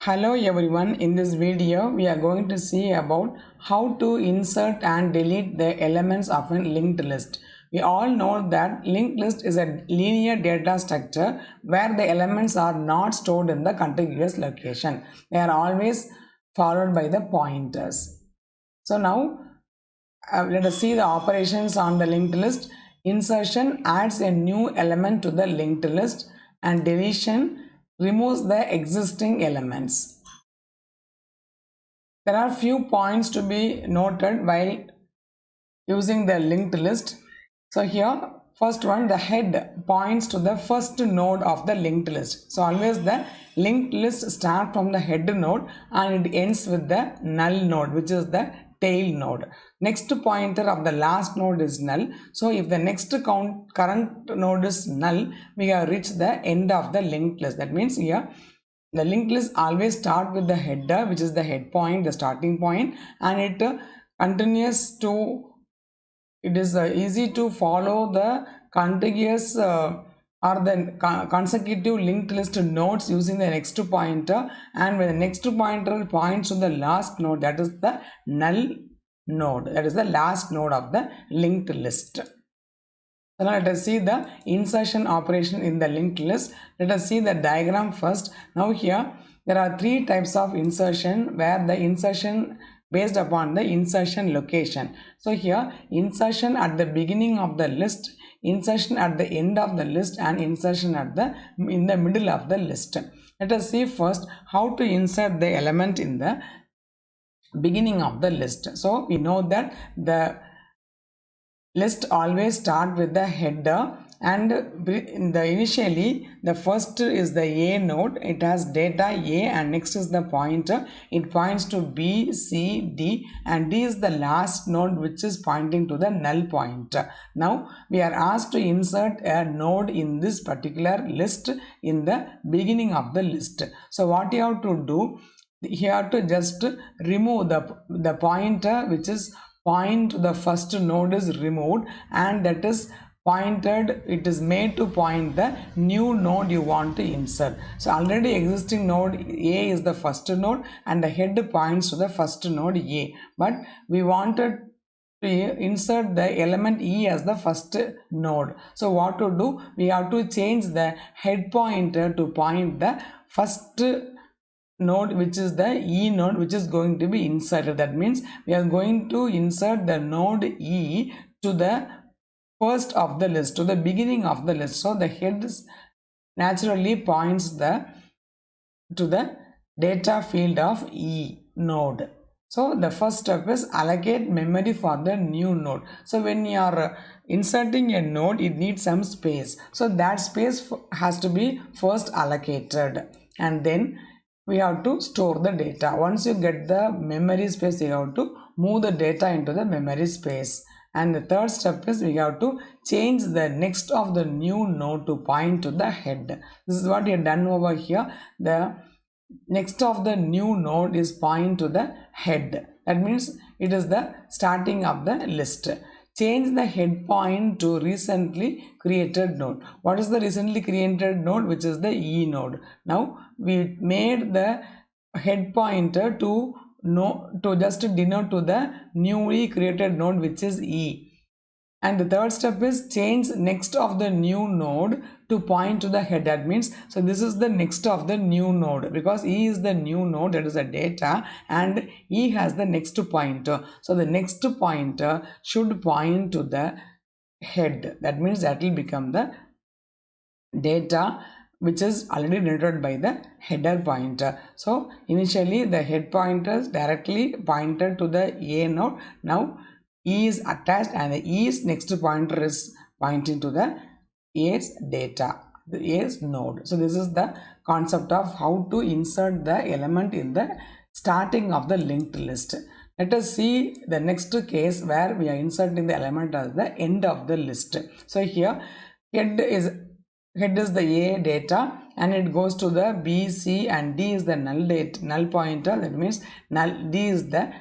Hello everyone, in this video we are going to see about how to insert and delete the elements of a linked list. We all know that linked list is a linear data structure where the elements are not stored in the contiguous location. They are always followed by the pointers. So now let us see the operations on the linked list. Insertion adds a new element to the linked list and deletion removes the existing elements. There are few points to be noted while using the linked list. So here first one, the head points to the first node of the linked list. So always the linked list starts from the head node and it ends with the null node, which is the tail node. Next pointer of the last node is null. So if the next current node is null, we have reached the end of the linked list. That means here the linked list always start with the header, which is the head point, the starting point, and it continues to, it is easy to follow the contiguous or the consecutive linked list nodes using the next pointer, and when the next pointer points to the last node, that is the null node, that is the last node of the linked list. So now let us see the insertion operation in the linked list. Let us see the diagram first. Now here there are three types of insertion, where the insertion based upon the insertion location. So here insertion at the beginning of the list, insertion at the end of the list, and insertion at the in the middle of the list. Let us see first how to insert the element in the beginning of the list. So we know that the list always start with the header, and initially the first is the A node. It has data A, and next is the pointer. It points to B, C, D, and D is the last node which is pointing to the null pointer. Now we are asked to insert a node in this particular list in the beginning of the list. So what you have to do, you have to just remove the pointer which is point to the first node is removed, and that is pointed, it is made to point the new node you want to insert. So already existing node A is the first node and the head points to the first node A, but we wanted to insert the element E as the first node. So what to do, we have to change the head pointer to point the first node, which is the E node, which is going to be inserted. That means we are going to insert the node E to the first of the list, to the beginning of the list. So the head naturally points to the data field of E node. So the first step is allocate memory for the new node. So when you are inserting a node, it needs some space. So that space has to be first allocated, and then we have to store the data. Once you get the memory space, you have to move the data into the memory space. And the third step is we have to change the next of the new node to point to the head. This is what we have done over here. The next of the new node is point to the head. That means it is the starting of the list. Change the head point to recently created node. What is the recently created node? Which is the E node. Now we made the head pointer to just denote to the newly created node, which is E. And the third step is change next of the new node to point to the head. That means, so this is the next of the new node, because E is the new node, that is the data, and E has the next pointer. So the next pointer should point to the head. That means that will become the data which is already denoted by the header pointer. So initially the head pointer is directly pointed to the A node. Now E is attached, and the E's next pointer is pointing to the A's data, the A's node. So this is the concept of how to insert the element in the starting of the linked list. Let us see the next case where we are inserting the element at the end of the list. So here head is the A data, and it goes to the B, C, and D is the null pointer. That means D is the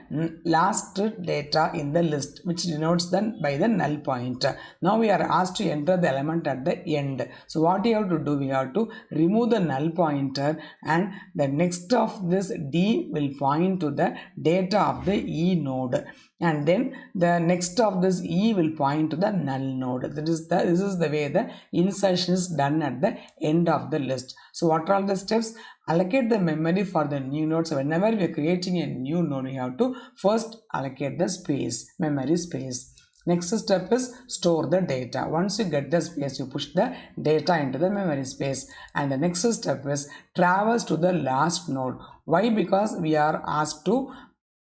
last data in the list, which denotes by the null pointer. Now we are asked to enter the element at the end. So what you have to do, we have to remove the null pointer, and the next of this D will point to the data of the E node, and then the next of this E will point to the null node. This is the way the insertion is done at the end of the list. So what are the steps? Allocate the memory for the new node. So whenever we are creating a new node, we have to first allocate the space, memory space. Next step is store the data. Once you get the space, you push the data into the memory space. And the next step is traverse to the last node. Why? Because we are asked to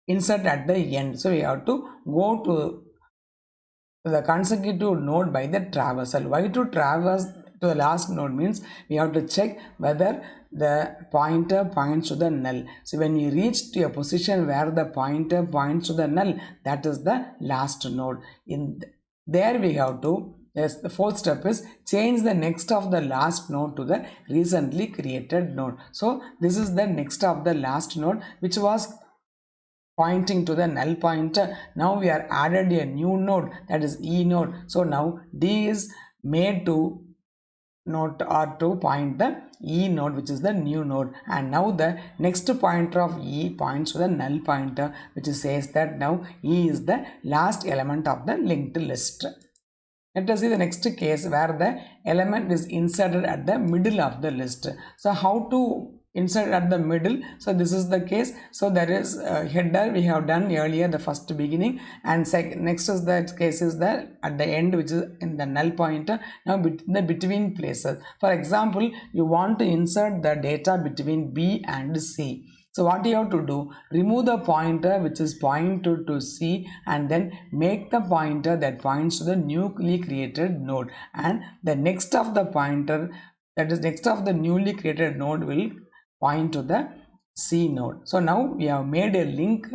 insert at the end. So we have to go to the consecutive node by the traversal. Why to traverse to the last node means we have to check whether the pointer points to the null. So when we reach to a position where the pointer points to the null, that is the last node. There we have to, yes, the fourth step is change the next of the last node to the recently created node. So this is the next of the last node which was pointing to the null pointer. Now we are added a new node, that is E node. So now D is made to note or to point the E node, which is the new node, and now the next pointer of E points to the null pointer, which says that now E is the last element of the linked list. Let us see the next case where the element is inserted at the middle of the list. So how to insert at the middle? So this is the case. So there is a header we have done earlier, the first beginning, and next is the case is the at the end, which is in the null pointer. Now the between places. For example, you want to insert the data between B and C. So what you have to do, remove the pointer which is pointed to C, and then make the pointer that points to the newly created node, and the next of the pointer, that is next of the newly created node, will point to the C node. So now we have made a link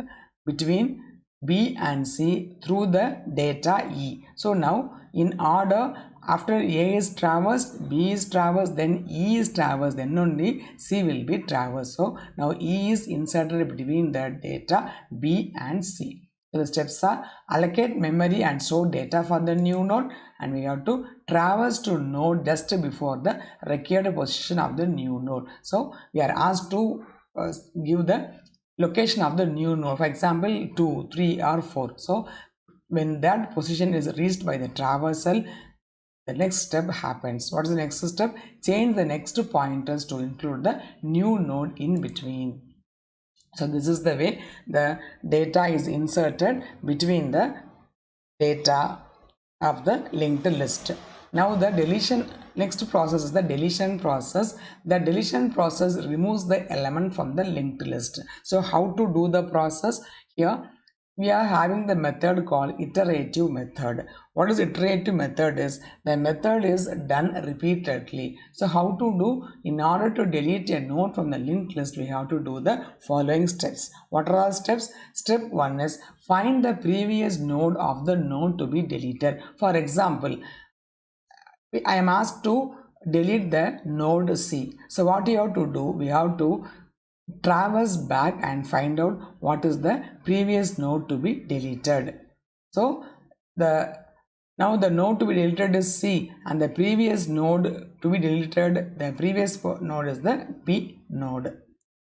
between B and C through the data E. So now in order, after A is traversed, B is traversed, then E is traversed, then only C will be traversed. So now E is inserted between the data B and C. So the steps are allocate memory and store data for the new node, and we have to traverse to node just before the required position of the new node. So we are asked to give the location of the new node, for example 2, 3 or 4. So when that position is reached by the traversal, the next step happens. What is the next step? Change the next pointers to include the new node in between. So this is the way the data is inserted between the data of the linked list. Now the deletion, next process is the deletion process. The deletion process removes the element from the linked list. So how to do the process? Here we are having the method called iterative method. What is iterative method is? The method is done repeatedly. So how to do? In order to delete a node from the linked list, we have to do the following steps. What are our steps? Step 1 is find the previous node of the node to be deleted. For example, I am asked to delete the node C. So what you have to do? We have to traverse back and find out what is the previous node to be deleted. So now the node to be deleted is C, and the previous node to be deleted, the previous node is the B node.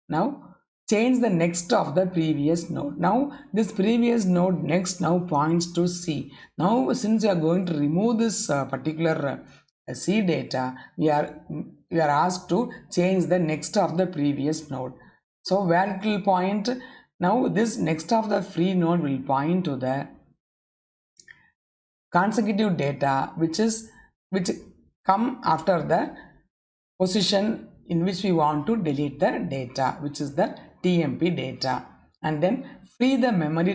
Now change the next of the previous node. Now this previous node next now points to C. Now since we are going to remove this particular C data, we are asked to change the next of the previous node. So where it will point? Now this next of the free node will point to the consecutive data which come after the position in which we want to delete the data, which is the TMP data, and then free the memory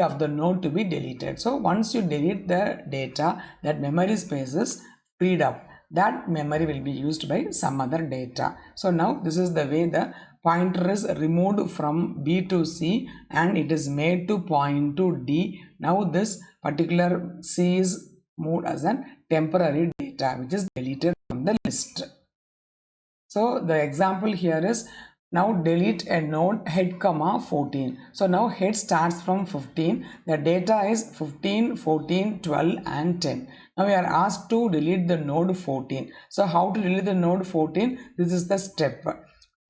of the node to be deleted. So once you delete the data, that memory space is freed up. That memory will be used by some other data. So now this is the way the pointer is removed from B to C and it is made to point to D. Now this particular C is moved as a temporary data. data which is deleted from the list. So the example here is now delete a node head comma 14. So now head starts from 15. The data is 15, 14, 12 and 10. Now we are asked to delete the node 14. So how to delete the node 14? This is the step.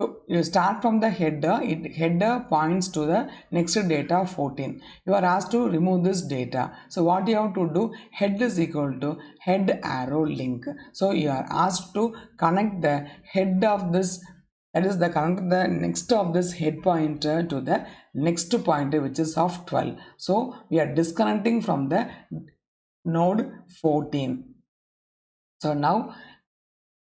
So you start from the header. Header points to the next data 14. You are asked to remove this data. So what you have to do? Head is equal to head arrow link. So you are asked to connect the head of this, that is the connect the next of this head pointer to the next pointer which is of 12. So we are disconnecting from the node 14. So now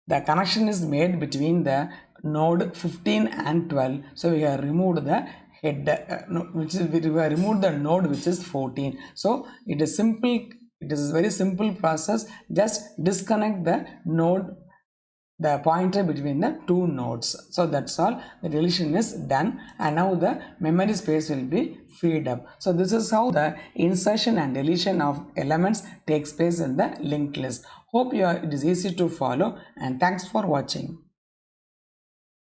the connection is made between the node 15 and 12. So we have removed the head which is, we have removed the node which is 14. So it is simple, it is a very simple process. Just disconnect the node, the pointer between the two nodes. So that's all, the deletion is done, and now the memory space will be freed up. So this is how the insertion and deletion of elements takes place in the linked list. Hope it is easy to follow, and thanks for watching.